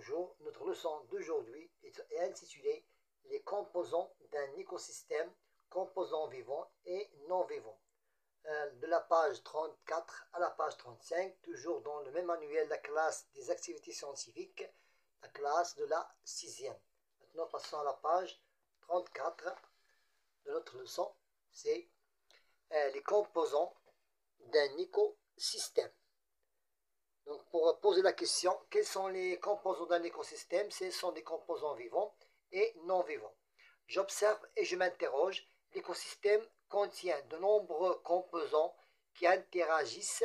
toujours, notre leçon d'aujourd'hui est intitulée Les composants d'un écosystème, composants vivants et non vivants. De la page 34 à la page 35, toujours dans le même manuel, la classe des activités scientifiques, la classe de la 6e. Maintenant, passons à la page 34 de notre leçon, c'est les composants d'un écosystème. Donc, pour poser la question, quels sont les composants d'un écosystème? Ce sont des composants vivants et non vivants. J'observe et je m'interroge. L'écosystème contient de nombreux composants qui interagissent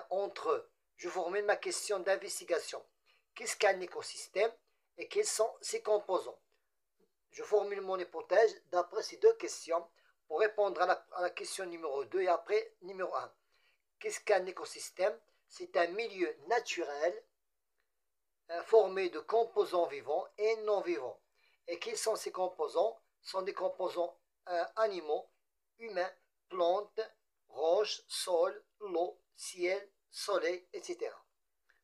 entre eux. Je formule ma question d'investigation. Qu'est-ce qu'un écosystème et quels sont ses composants? Je formule mon hypothèse d'après ces deux questions pour répondre à la question numéro 2 et après numéro 1. Qu'est-ce qu'un écosystème? C'est un milieu naturel formé de composants vivants et non vivants. Et quels sont ces composants? Ce sont des composants animaux, humains, plantes, roches, sol, l'eau, ciel, soleil, etc.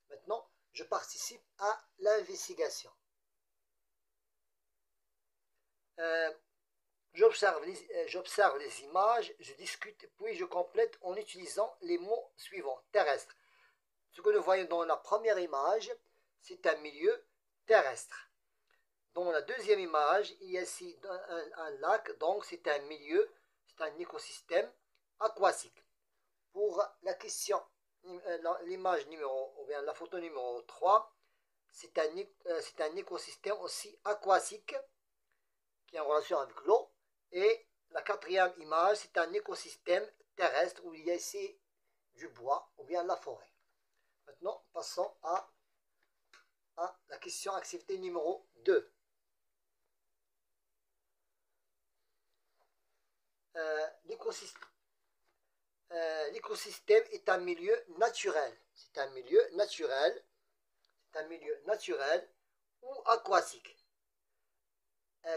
Maintenant, je participe à l'investigation. J'observe les images, je discute, puis je complète en utilisant les mots suivants. Terrestre. Ce que nous voyons dans la première image, c'est un milieu terrestre. Dans la deuxième image, il y a ici un lac, donc c'est un milieu, c'est un écosystème aquatique. Pour la question, l'image numéro, ou bien la photo numéro 3, c'est un écosystème aussi aquatique qui est en relation avec l'eau. Et la quatrième image, c'est un écosystème terrestre où il y a ici du bois ou bien la forêt. Maintenant, passons à la question activité numéro 2. L'écosystème est un milieu naturel. C'est un milieu naturel. C'est un milieu naturel ou aquatique.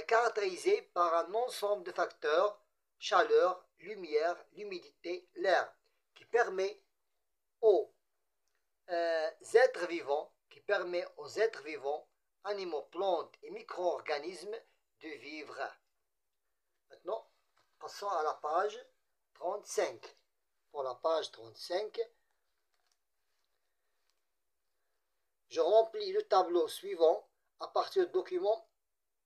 Caractérisé par un ensemble de facteurs, chaleur, lumière, l'humidité, l'air, qui permet aux êtres vivants, animaux, plantes et micro-organismes, de vivre. Maintenant, passons à la page 35. Pour la page 35, je remplis le tableau suivant à partir du document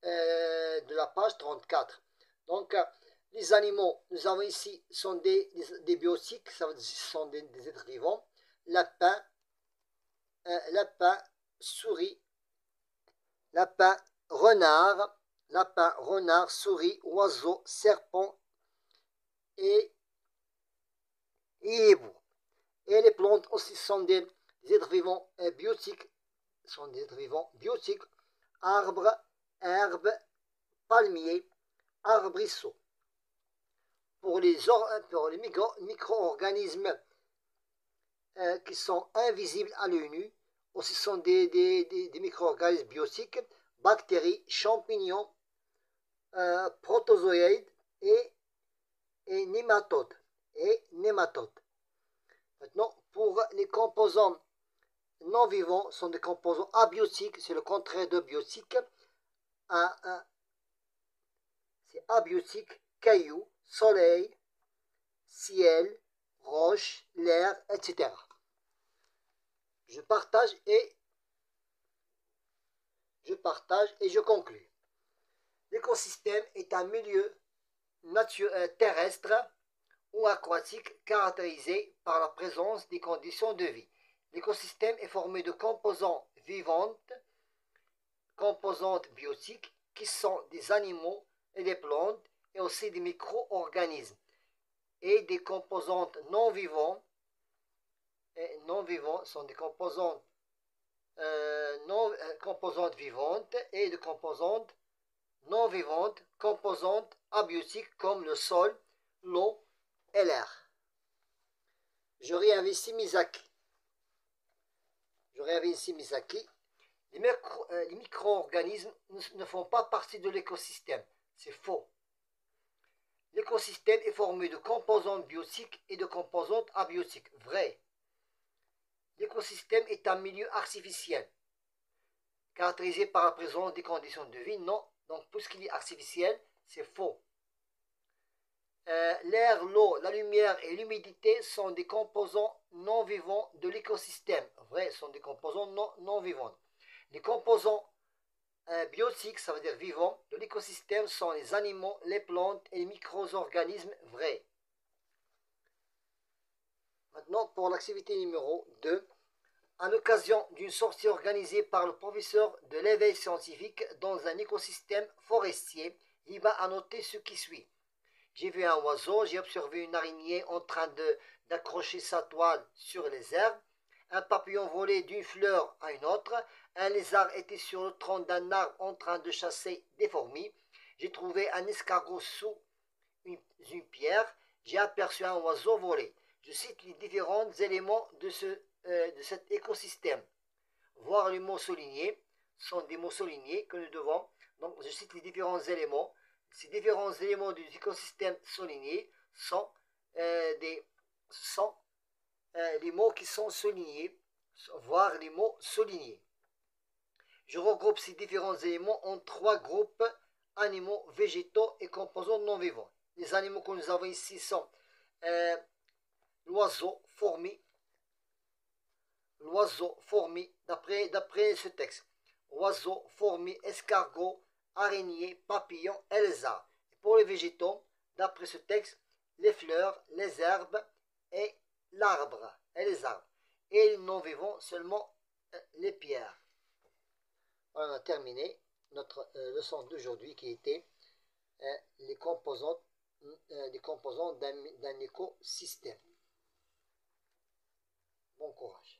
de la page 34. Donc, les animaux, nous avons ici, sont des biotiques, ça veut dire ce sont des êtres vivants. Lapin, souris, renard, souris, oiseau, serpent et hibou. Et les plantes aussi sont des êtres vivants biotiques, arbres, herbes, palmiers, arbrisseaux. Pour les micro-organismes qui sont invisibles à l'œil nu, aussi sont des micro-organismes biotiques, bactéries, champignons, protozoïdes et nématodes. Maintenant, pour les composants non vivants, sont des composants abiotiques, c'est le contraire de biotique. C'est abiotique, cailloux, soleil, ciel, roche, l'air, etc. Je partage et je conclue. L'écosystème est un milieu terrestre ou aquatique caractérisé par la présence des conditions de vie. L'écosystème est formé de composantes vivantes, composantes biotiques qui sont des animaux et des plantes et aussi des micro-organismes et des composantes non vivantes. Et non vivantes sont des composantes composantes vivantes et de composantes non vivantes, composantes abiotiques comme le sol, l'eau et l'air. Je réinvestis Misaki. Les micro-organismes ne font pas partie de l'écosystème. C'est faux. L'écosystème est formé de composantes biotiques et de composantes abiotiques. Vrai. L'écosystème est un milieu artificiel. caractérisé par la présence des conditions de vie? Non. Donc, tout ce qui est artificiel, c'est faux. L'air, l'eau, la lumière et l'humidité sont des composants non vivants de l'écosystème. Vrai, sont des composants non vivants. Les composants biotiques, ça veut dire vivants, de l'écosystème sont les animaux, les plantes et les micro-organismes. Vrai. Maintenant, pour l'activité numéro 2, à l'occasion d'une sortie organisée par le professeur de l'éveil scientifique dans un écosystème forestier, il va annoter ce qui suit. J'ai vu un oiseau, j'ai observé une araignée en train d'accrocher sa toile sur les herbes, un papillon volait d'une fleur à une autre, un lézard était sur le tronc d'un arbre en train de chasser des fourmis, j'ai trouvé un escargot sous une pierre, j'ai aperçu un oiseau voler. Je cite les différents éléments de cet écosystème. Voir les mots soulignés sont des mots soulignés que nous devons. Donc, je cite les différents éléments. Ces différents éléments du écosystème soulignés sont des mots qui sont soulignés. Voir les mots soulignés. Je regroupe ces différents éléments en 3 groupes: animaux, végétaux et composants non vivants. Les animaux que nous avons ici sont l'oiseau, fourmi, d'après ce texte. Oiseau, fourmi, escargot, araignée, papillon et lézard. Pour les végétaux, d'après ce texte, les fleurs, les herbes et l'arbre et les arbres. Et les non-vivants, seulement les pierres. Voilà, on a terminé notre leçon d'aujourd'hui qui était les composants d'un écosystème. Bon courage.